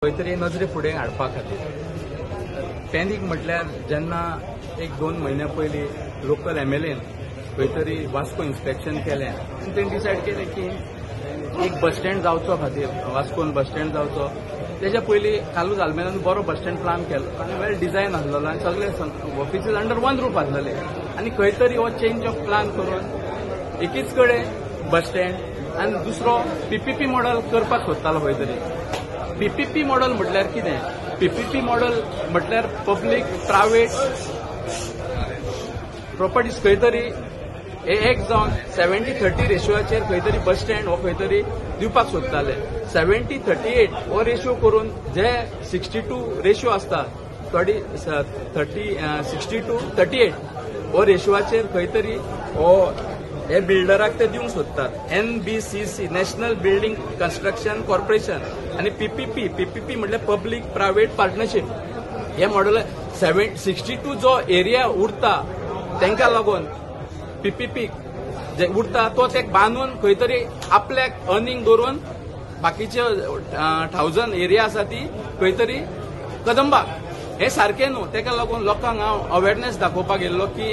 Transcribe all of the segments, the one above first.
खंय तरी नजरे फुडें हाडपा खातीर पॅनीक म्हटल्यार जेन्ना 1-2 म्हयन्या पयलीं लोकल एमएलएन खंय तरी वास्को इन्स्पेक्शन केलें आनी तेणी डिसायड केलें की एक बस स्टँड जावचो खातीर वास्कोन बस स्टँड जावचो तेच्या पयलीं कालूच आल्मेरान बरो बस स्टँड प्लान केलो आनी वेल डिजायन आसलेलो आनी सगळे ऑफिसीस अंडर वन रूफ आसलेले आनी खंय तरी हो चेंज ऑफ प्लान करून एकीच कडेन बस स्टँड आनी दुसरो पीपीपी मॉडल करपाक सोदतालो खंय तरी पीपीपी मॉडल म्हटल्यार कितें पीपीपी मॉडल म्हटल्यार पब्लीक प्रायवेट प्रॉपर्टीज खंय तरी एक जावन 70-30 रेशोआचेर खंय तरी बस स्टँड हो खंय तरी दिवपाक सोदताले 70-38 हो रेशो करून जे 62 रेशो आसता 60-38 हो रेशोआचेर खंय तरी हो हे बिल्डराक ते दिवंक सोदतात NBCC national building construction corporation आणि पीपीपी म्हटल्यार पब्लीक प्रायवेट पार्टनरशीप हे मॉडेल 62 जो एरिया उरता तांकां लागून पीपीपी जे उरता तो ते बांदून खंय तरी आपल्याक अर्निंग दवरून बाकीचे 1000 एरिया आसा ती खंय तरी कदंबाक हे सारखें न्हू तेका लागून लोकांक हांव अवेरनेस दाखोवपाक गेल्लो की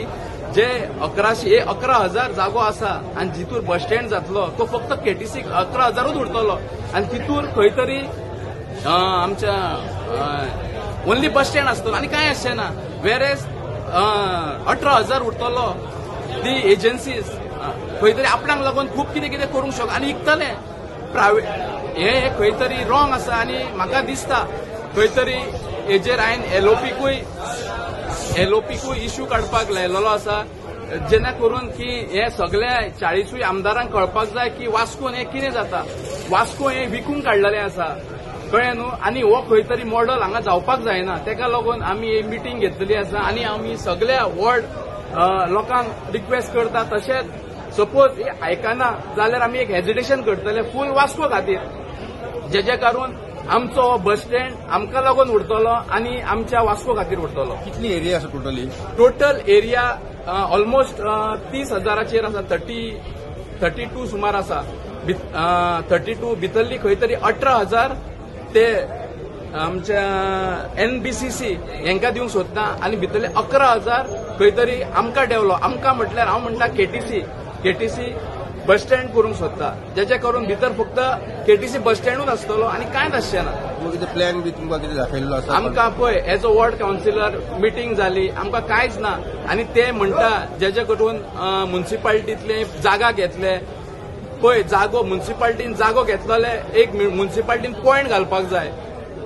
जे 11,000 जागो आसा आनी जितूर बस स्टँड जातलो तो फक्त केटीसी 11,000च उरतलो आनी तितूर खंय तरी आमच्या ओन्ली बस स्टँड आसतलो आनी कांय आसचें ना वेरेज 18,000 उरतलो दी एजन्सीज खंय तरी आपणाक लागून खूब कितें कितें करूंक शकता आनी इकतले प्रायवेट हे खंय तरी रॉंग आसा आनी म्हाका दिसता खंय तरी हेजेर हांवें एलओपीकूय इश्यू काडपाक लायलेलो आसा जेणे करून की हे सगळ्या 40 आमदारांक कळपाक जाय की वास्कोन हे कितें जाता वास्को हे विकूंक काडलेलें आसा कळ्ळें न्हू आनी हो खंय तरी मॉडल हांगा जावपाक जायना तेका लागून आमी ही मिटींग घेतलेली आसा आनी आमी सगळ्या वॉर्ड लोकांक रिक्वेस्ट करता तशेंच सपोज आयकना जाल्यार आमी एक हेजिटेशन करतले फूल वास्को खातीर जेजे कारून आमचो बस स्टँड आमकां लागून उरतलो आनी आमच्या वास्को खातीर उरतलो कितली एरिया आसा टोटल एरिया ऑलमोस्ट 30,000चेर आसा 32 सुमार आसा 32 भितरली खंय तरी 18,000 ते आमच्या एनबीसीसी हांकां दिवंक सोदता आनी भितरले 11,000 खंय तरी आमकां डेव्हलप आमकां म्हटल्यार हांव म्हणटा केटीसी बस स्टँड करूंक सोदता जेचे करून भितर फक्त केटीसी बस स्टँडूच आसतलो आनी कांयच आसचें ना कितें प्लॅन बी तुमकां कितें दाखयल्लो आसा आमकां पळय as a ward councillor meeting जाली आमकां कांयच ना आनी ते म्हणटा जेचे करून म्युन्सिपालिटींतले जागा घेतले पळय जागो म्युन्सिपालिटीन जागो घेतलेले एक म्युन्सिपालिटीन पॉयंट घालपाक जाय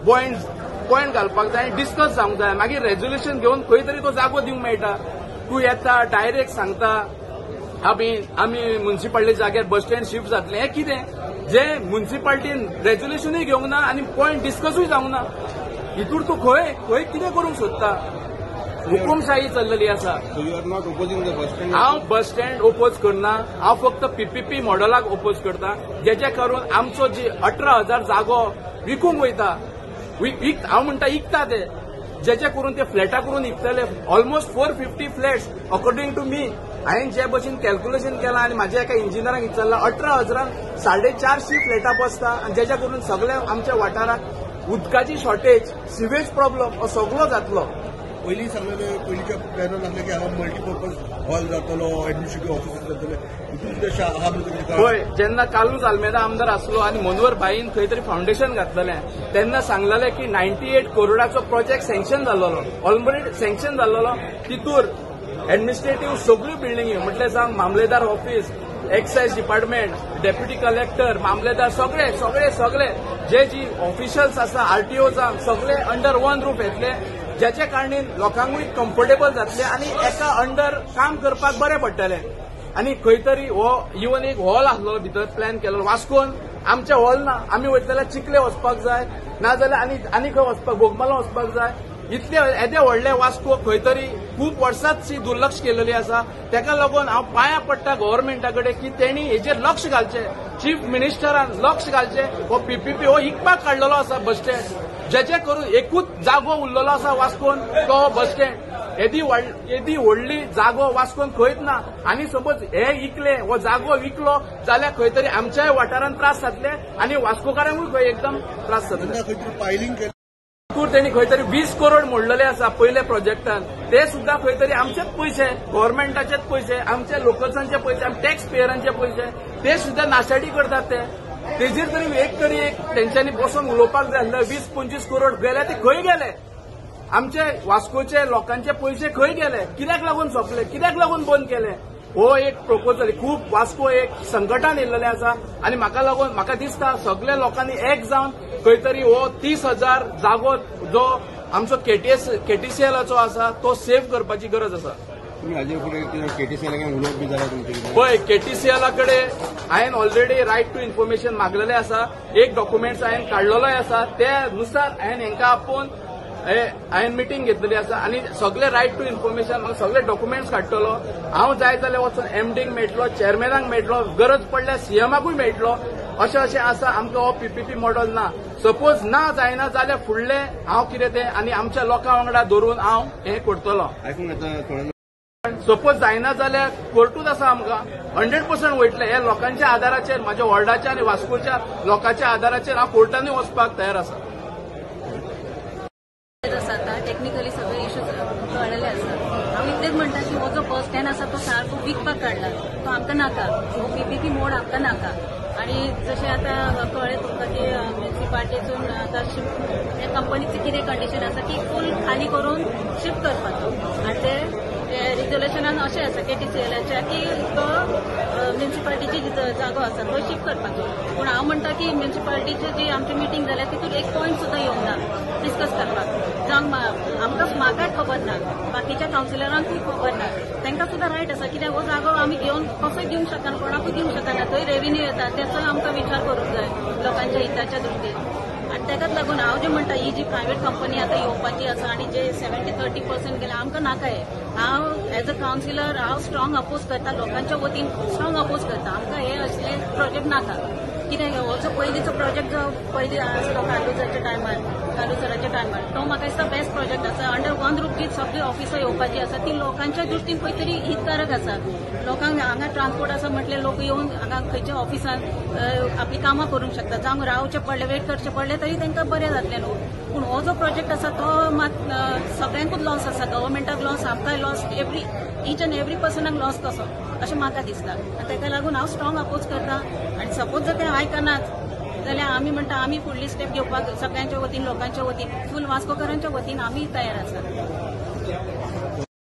पॉयंट घालपाक जाय आनी डिस्कस जावंक जाय मागीर रेजोल्युशन घेवन खंय तरी तो जागो दिवंक मेळटा तूं येता डायरेक्ट सांगता आमी म्युन्सिपालिटी जाग्यार बस स्टँड शिफ्ट जातले हें कितें जे म्युन्सिपालिटीन रेजोल्युशनूय घेवंक ना आनी पॉयंट डिस्कसूय जावंक ना हितूर तूं खंय कितें करूंक सोदता हुकुमशाही चल्लेली आसा हांव बस स्टँड ओपोज करना हांव फक्त पीपीपी मॉडलाक ओपोज करता जेचे करून आमचो जी 18,000 जागो विकूंक वयता हांव म्हणटा इकता ते जेचे करून ते फ्लॅटा करून इकतले almost 450 flats according to me हांवें जे भशेन कॅल्क्युलेशन केलां आनी म्हाज्या एका इंजिनियराक विचारला 18,000 450 फ्लॅटां बसता आनी जेच्या करून सगळ्या आमच्या वाठाराक उदकाची शॉर्टेज सिवेज प्रॉब्लम हो सगळो जातलो पयलीं सांगलेले पयलींच्या प्लॅनान आसलें की हांगा मल्टीपर्पज हॉल जातलो एडमिनिस्ट्रेटिव्ह ऑफिस जातले पळय जेन्ना कालूच आल्मेदा आमदार आसलो आनी मनोहर भाईन खंय तरी फावंडेशन घातलेलें तेन्ना सांगलेलें की 98 करोडाचो प्रोजेक्ट सँक्शन जाल्लो ऑलरेडी सँक्शन जाल्लो तितूर एडमिनिस्ट्रेटिव्ह सगळ्यो बिल्डिंगी म्हटल्यार सांग मामलेदार office excise department deputy collector मामलेदार सगळे जे जी ऑफिशियल्स आसा आरटीओ सगळे अंडर वन रूफ येतले जेचे कारणान लोकांकूय कम्फर्टेबल जातले आनी एका अंडर काम करपाक बरें पडटलें आनी खंय तरी हो इवन एक हॉल आसलो भितर प्लॅन केलो वास्कोन आमचे हॉल ना आमी वयतले चिखले वचपाक जाय नाजाल्यार आनी खंय वचपाक बोगमालो वचपाक जाय इतले येदे व्हडले वास्को खंय तरी खूब वर्सांची दुर्लक्ष केलेली आसा तेका लागून हांव पांयां पडटा गव्हर्नमेंटा कडेन की तेणी हेजेर लक्ष घालचें चीफ मिनिस्टरान लक्ष घालचें हो पीपीपी हो इकपाक काडलेलो आसा बस स्टँड जेचे करून एकूच जागो उरलेलो आसा वास्कोन तो बस स्टँड येदी व्हडली जागो वास्कोन खंयच ना आनी सपोज हे इकले हो जागो विकलो जाल्यार खंय तरी आमच्याय वाठारांत त्रास जातले आनी वास्कोकारांकूय खंय एकदम त्रास जातले. खंय तरी पायलिंग केलें त्यांनी खंय तरी 20 करोड मोडलेले आसा पयले प्रोजेक्टान. ते सुद्धा खंय तरी आमचेच पयशे, गव्हर्नमेंटाचेच पयशे, आमच्या लोकल्सांचे पयशे, टॅक्स पेयरांचे पयशे ते सुद्धा नाशाडी करतात. तेजेर तरी एक तेंच्यांनी बसून उलोवपाक जाय आसलें. 20-25 करोड गेले ते खंय गेले? आमचे वास्कोचे लोकांचे पयशे खंय गेले? कित्याक लागून सोंपले? कित्याक लागून बंद केले? हो एक प्रपोजल खूप वास्को एक संकटान येयल्लेले आसा आनी म्हाका दिसता सगळ्या लोकांनी एक जावन खंय तरी हो 30,000 जागो जो आमचो केटीसीएलाचो आसा तो सेव्ह करपाची गरज आसा. तुम्ही हाजे फुडें केटीसीएलाक उलोवप बी जाल्यार तुमचे पळय केटीसीएला हांवें ऑलरेडी रायट टू इन्फॉर्मेशन मागलेलें आसा. एक डॉक्युमेंट्स हांवें काडलेलोय आसा. ते नुसार हांवें हेंकां आपोवन हांवें मिटींग घेतलेली आसा आनी सगळे रायट टू इन्फॉर्मेशन म्हाका सगळे डॉक्युमेंट्स काडटलो. हांव जाय जाल्यार वचून एमडीक मेळटलो, चेअरमॅनाक मेळटलो, गरज पडल्यार सीएमाकूय मेळटलो. अशें आसा. आमकां हो पीपीपी मॉडल ना. सपोज ना जायना जाल्यार फुडले हांव कितें तें आनी आमच्या लोकां वांगडा धरून हांव हें करतलो. आयकूंक येता सपोज जायना जाल्यार कोर्टूच आसा आमकां 100% वयतले. हे लोकांच्या आदाराचेर, म्हाज्या वॉर्डाच्या आनी वास्कोच्या लोकांच्या आदाराचेर हांव कोर्टानूय वचपाक तयार आसा. टेक्निकली सगळे इश्यूज कळलेले आसात. हांव इतलेंच म्हणटा की हो जो बस स्टँड आसा तो सारको विकपाक काडला. तो आमकां नाका. हो पीपीपी मोड आमकां नाका. आणि जशें आतां कळ्ळें तुमकां की म्युन्सिपाल्टीसून आतां त्या कंपनीची कितें कंडिशन आसा की फूल खाली करून शिफ्ट करपाचो आनी ते रिजोल्युशनान अशें आसा केटीसीएलाच्या की तो म्युन्सिपाल्टीची जागो आसा तो शिफ्ट करपाचो. पूण हांव म्हणटा की म्युन्सिपाल्टीची जी आमची मिटींग जाल्या तितून एक पॉयंट सुद्दां येवंक ना डिस्कस करपाक. जावंक म्हाकाय खबर ना, बाकीच्या कावन्सिलरांकूय खबर ना. तांकां सुद्दां रायट आसा कित्याक हो जागो आमी घेवन कसोय दिवंक शकना, कोणाकूय दिवंक शकना. थंय रेव्हेन्यू येता त्याचो आमकां विचार करूंक जाय लोकांच्या हिताच्या दृश्टीन. आनी ताकाच लागून हांव जें म्हणटा ही जी प्रायव्हेट कंपनी आतां येवपाची आसा आनी जे 70-30% गेला आमकां नाका हे. हांव एज अ कावन्सिलर हांव स्ट्रॉंग अपोज करता. लोकांच्या वतीन स्ट्रॉंग अपोज करता. आमकां हे असले प्रोजेक्ट नाका. कित्याक हो जो पयलींचो प्रोजेक्ट जो पयलीं आसलो कालुसराच्या टायमार तो म्हाका दिसता बेस्ट प्रोजेक्ट आसा. अंडर वन रूफ जी सगळी ऑफिसां येवपाची आसा ती लोकांच्या दृश्टीन खंय तरी हितकारक आसा. लोकांक हांगा ट्रान्सपोर्ट आसा म्हटल्यार लोक येवन हांगा खंयच्या ऑफिसान आपली कामां करूंक शकता. जावं रावचें पडलें, वेट करचें पडलें तरी तांकां बरें जातलें न्हू. पूण हो जो प्रोजेक्ट आसा तो मात सगळ्यांकूच लॉस आसा. गव्हर्मेंटाक लॉस, आमकांय लॉस, ईच अँड एवरी पर्सनाक लॉस कसो अशें म्हाका दिसता. आनी ताका लागून हांव स्ट्रॉंग अपोज करता. आनी सपोज जर ते आयकनात जाल्यार आमी म्हणटा आमी फुडली स्टेप घेवपाक सगळ्यांच्या वतीन, लोकांच्या वतीन, फूल वास्कोकारांच्या वतीन आमी तयार आसात.